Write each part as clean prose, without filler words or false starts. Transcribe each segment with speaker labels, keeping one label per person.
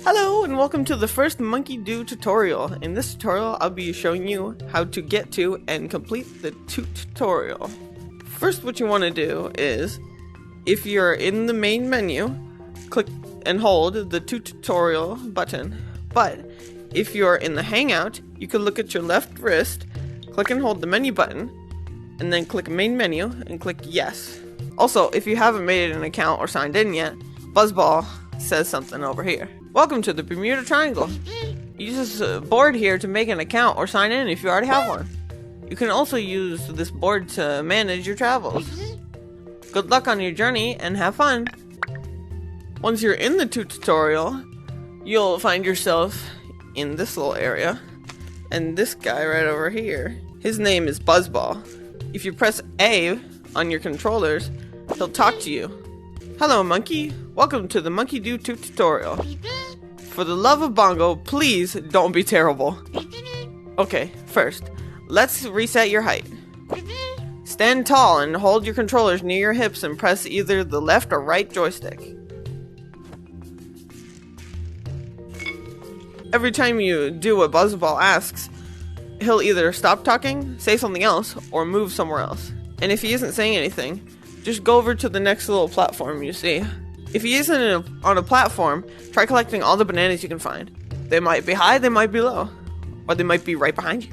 Speaker 1: Hello and welcome to the first Monkey Do tutorial. In this tutorial, I'll be showing you how to get to and complete the tutorial. First, what you want to do is, if you're in the main menu, click and hold the tutorial button. But if you're in the Hangout, you can look at your left wrist, click and hold the menu button, and then click main menu and click yes. Also, if you haven't made an account or signed in yet, Buzzball says something over here. Welcome to the Bermuda Triangle. Use this board here to make an account or sign in if you already have one. You can also use this board to manage your travels. Good luck on your journey and have fun. Once you're in the tutorial, you'll find yourself in this little area. And this guy right over here, his name is Buzzball. If you press A on your controllers, he'll talk to you. Hello, monkey. Welcome to the Monkey Do tutorial. For the love of Bongo, please don't be terrible. Okay, first, let's reset your height. Stand tall and hold your controllers near your hips and press either the left or right joystick. Every time you do what Buzzball asks, he'll either stop talking, say something else, or move somewhere else. And if he isn't saying anything, just go over to the next little platform you see. If he isn't on a platform, try collecting all the bananas you can find. They might be high, they might be low, or they might be right behind you.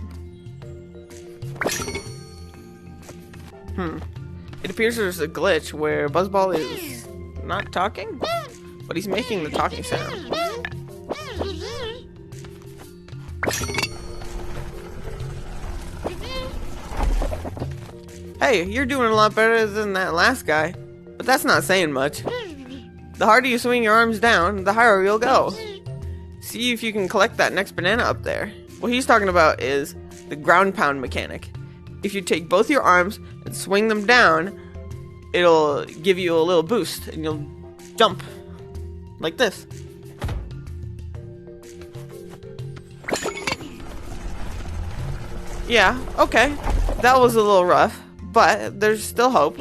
Speaker 1: It appears there's a glitch where Buzzball is not talking, but he's making the talking sound. Hey, you're doing a lot better than that last guy, but that's not saying much. The harder you swing your arms down, the higher you'll go. See if you can collect that next banana up there. What he's talking about is the ground pound mechanic. If you take both your arms and swing them down, it'll give you a little boost and you'll jump like this. Yeah, okay, that was a little rough, but there's still hope.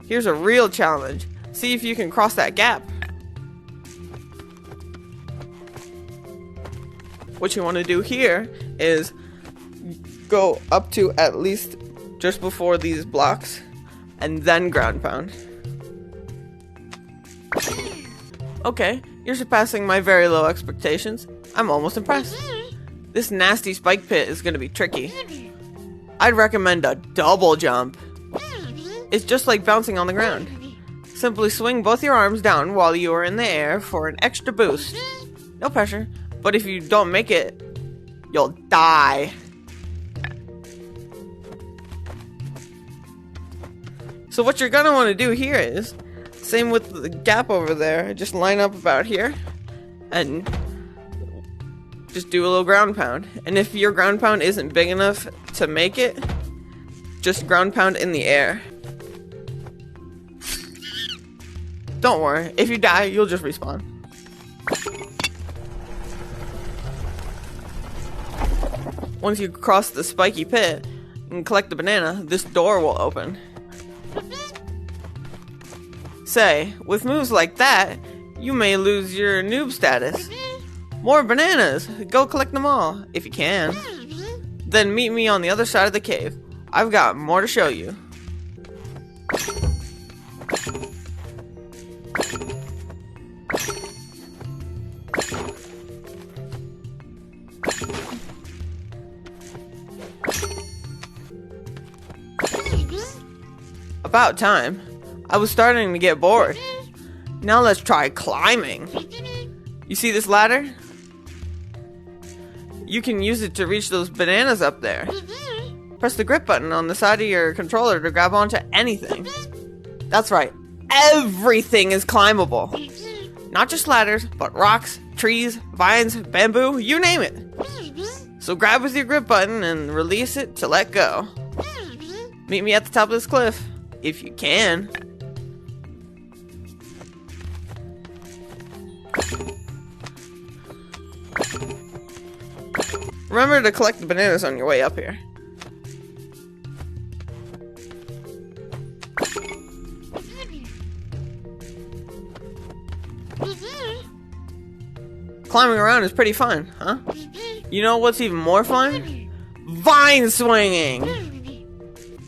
Speaker 1: Here's a real challenge. See if you can cross that gap. What you want to do here is go up to at least just before these blocks and then ground pound. Okay, you're surpassing my very low expectations. I'm almost impressed. This nasty spike pit is going to be tricky. I'd recommend a double jump. It's just like bouncing on the ground. Simply swing both your arms down while you are in the air for an extra boost. No pressure, but if you don't make it, you'll die. So what you're gonna want to do here is, same with the gap over there, just line up about here, and just do a little ground pound. And if your ground pound isn't big enough to make it, just ground pound in the air. Don't worry, if you die, you'll just respawn. Once you cross the spiky pit and collect the banana, this door will open. Say, with moves like that, you may lose your noob status. More bananas! Go collect them all, if you can. Then meet me on the other side of the cave. I've got more to show you. About time. I was starting to get bored. Now let's try climbing. You see this ladder? You can use it to reach those bananas up there. Press the grip button on the side of your controller to grab onto anything. That's right. Everything is climbable. Not just ladders, but rocks, trees, vines, bamboo, you name it. So grab with your grip button and release it to let go. Meet me at the top of this cliff, if you can. Remember to collect the bananas on your way up here. Climbing around is pretty fun, huh? You know what's even more fun? Vine swinging!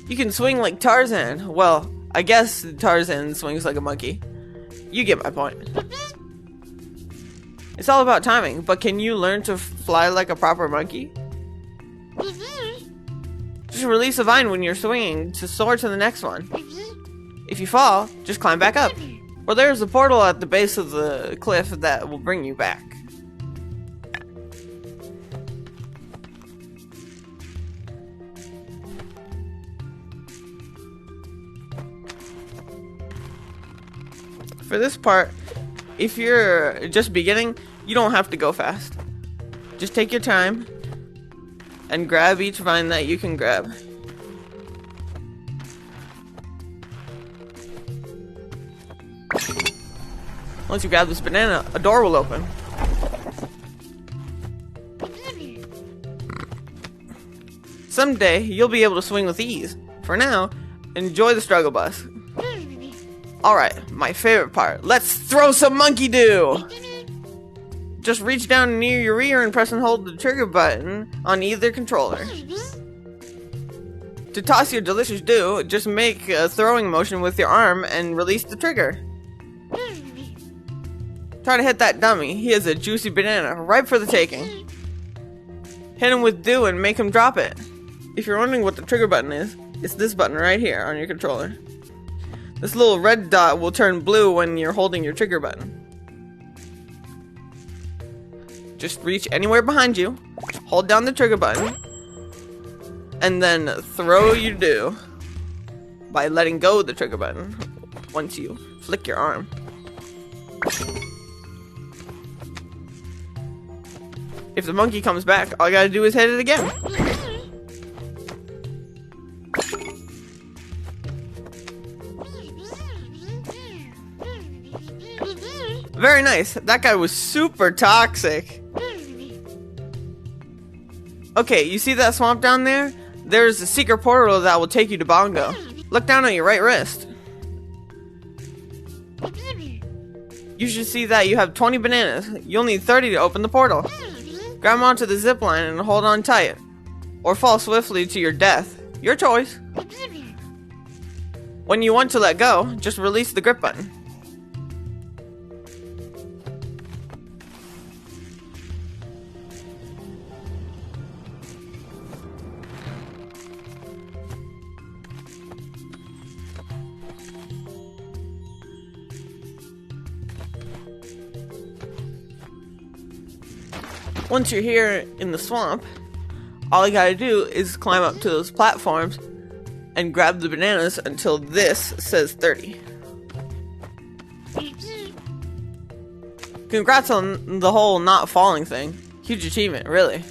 Speaker 1: You can swing like Tarzan. Well, I guess Tarzan swings like a monkey. You get my point. It's all about timing, but can you learn to fly like a proper monkey? Just release a vine when you're swinging to soar to the next one. If you fall, just climb back up. Or there's a portal at the base of the cliff that will bring you back. For this part, if you're just beginning, you don't have to go fast. Just take your time and grab each vine that you can grab. Once you grab this banana, a door will open. Someday, you'll be able to swing with ease. For now, enjoy the struggle bus. Alright, my favorite part. Let's throw some monkey do! Just reach down near your ear and press and hold the trigger button on either controller. To toss your delicious do, just make a throwing motion with your arm and release the trigger. Try to hit that dummy. He has a juicy banana, ripe for the taking. Hit him with do and make him drop it. If you're wondering what the trigger button is, it's this button right here on your controller. This little red dot will turn blue when you're holding your trigger button. Just reach anywhere behind you, hold down the trigger button, and then throw your do by letting go of the trigger button once you flick your arm. If the monkey comes back, all you gotta do is hit it again. Very nice. That guy was super toxic. Okay, you see that swamp down there? There's a secret portal that will take you to Bongo. Look down at your right wrist. You should see that you have 20 bananas. You'll need 30 to open the portal. Grab onto the zipline and hold on tight. Or fall swiftly to your death. Your choice. When you want to let go, just release the grip button. Once you're here in the swamp, all you gotta do is climb up to those platforms and grab the bananas until this says 30. Congrats on the whole not falling thing. Huge achievement, really.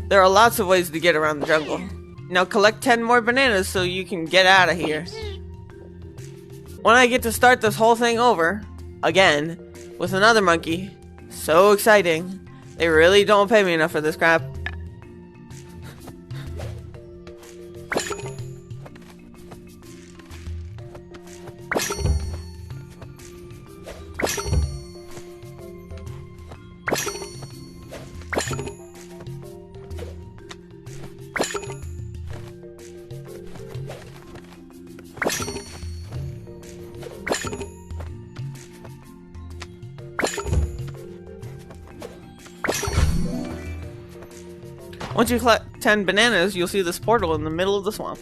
Speaker 1: There are lots of ways to get around the jungle. Now collect 10 more bananas so you can get out of here. When I get to start this whole thing over, again, with another monkey, so exciting. They really don't pay me enough for this crap. Once you collect 10 bananas, you'll see this portal in the middle of the swamp.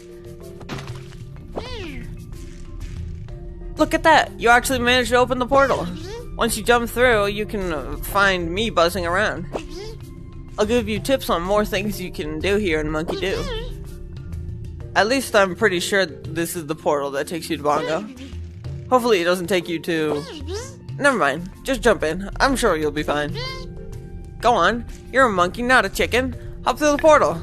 Speaker 1: Look at that! You actually managed to open the portal. Once you jump through, you can find me buzzing around. I'll give you tips on more things you can do here in Monkey Do. At least I'm pretty sure this is the portal that takes you to Bongo. Hopefully it doesn't take you to... Never mind, just jump in. I'm sure you'll be fine. Go on, you're a monkey, not a chicken. Hop through the portal.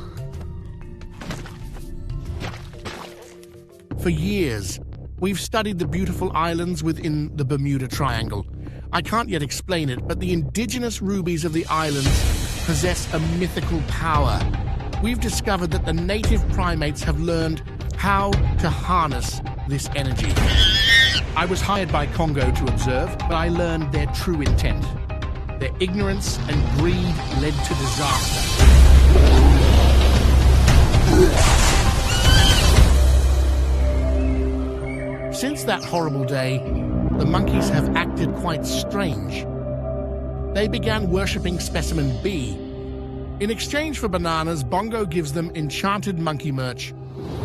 Speaker 2: For years, we've studied the beautiful islands within the Bermuda Triangle. I can't yet explain it, but the indigenous rubies of the islands possess a mythical power. We've discovered that the native primates have learned how to harness this energy. I was hired by Congo to observe, but I learned their true intent. Their ignorance and greed led to disaster. Since that horrible day, the monkeys have acted quite strange. They began worshipping Specimen B. In exchange for bananas, Bongo gives them enchanted monkey merch.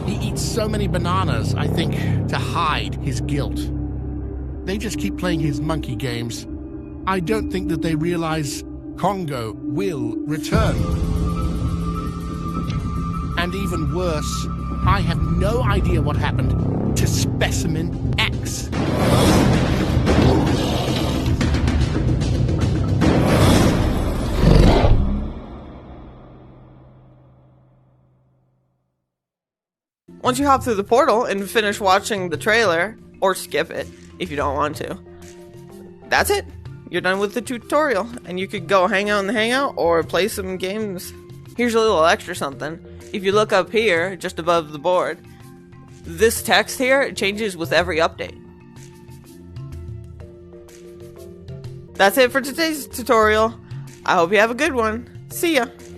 Speaker 2: He eats so many bananas, I think, to hide his guilt. They just keep playing his monkey games. I don't think that they realize Congo will return. And even worse, I have no idea what happened to Specimen X.
Speaker 1: Once you hop through the portal and finish watching the trailer, or skip it if you don't want to, that's it. You're done with the tutorial, and you could go hang out in the hangout or play some games. Here's a little extra something. If you look up here, just above the board, this text here changes with every update. That's it for today's tutorial. I hope you have a good one. See ya!